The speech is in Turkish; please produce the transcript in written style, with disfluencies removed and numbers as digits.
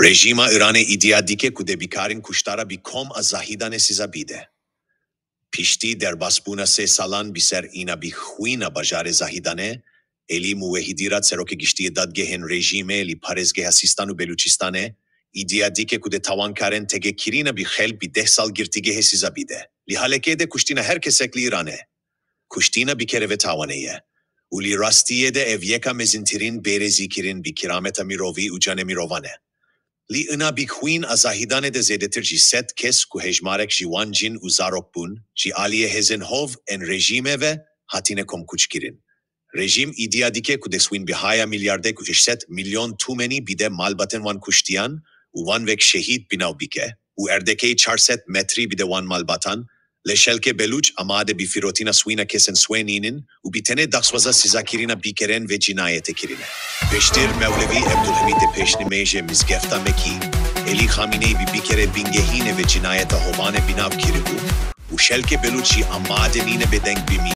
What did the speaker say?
Rejima Iran'e iddia dike ku debikarin kuştara bir kom a zahidane sizabide. Pişti derbasbuna se salan biser ina bi huina bajare zahidane, eli muvehidira tseroke giştiye dadgehen rejime li parezgeha Sistanu Beluchistane, iddia dike ku de tavankaren tege kirina bi xel bi dehsal girtigehe sizabide. Li halekede kuştina herkesekli İran'e. Kuştina bir kere ve tavaneye. Uli rastiye de evyeka mezintirin berezikirin bi kirameta mirovi ucane mirovane. Li ina bi huin azahidane de zedetir ji set kes ku hejmarek ji wan jin uzarok bun, ji aliye hezenhov en rejime ve hatine komkuçkirin. Rejim iddia dike ku deswin bihaya milyarde ku set milyon tumeni bide malbaten wan kuştiyan, u wan vek şehit binav bike, u erdekey 400 metri bide wan malbatan, leşelke beluç amade bi firotina swina kesen sweninin, u bitene daksvaza sizakirina bikeren ve cinayete kirine. Beştir Mevlevi Abdülhamid peşni meje mizgefta meki, Eli Khamenei bir kere bingehine ve cinayete hovane binav kiribu, u şelke beluçi amade nine bedenk bimi.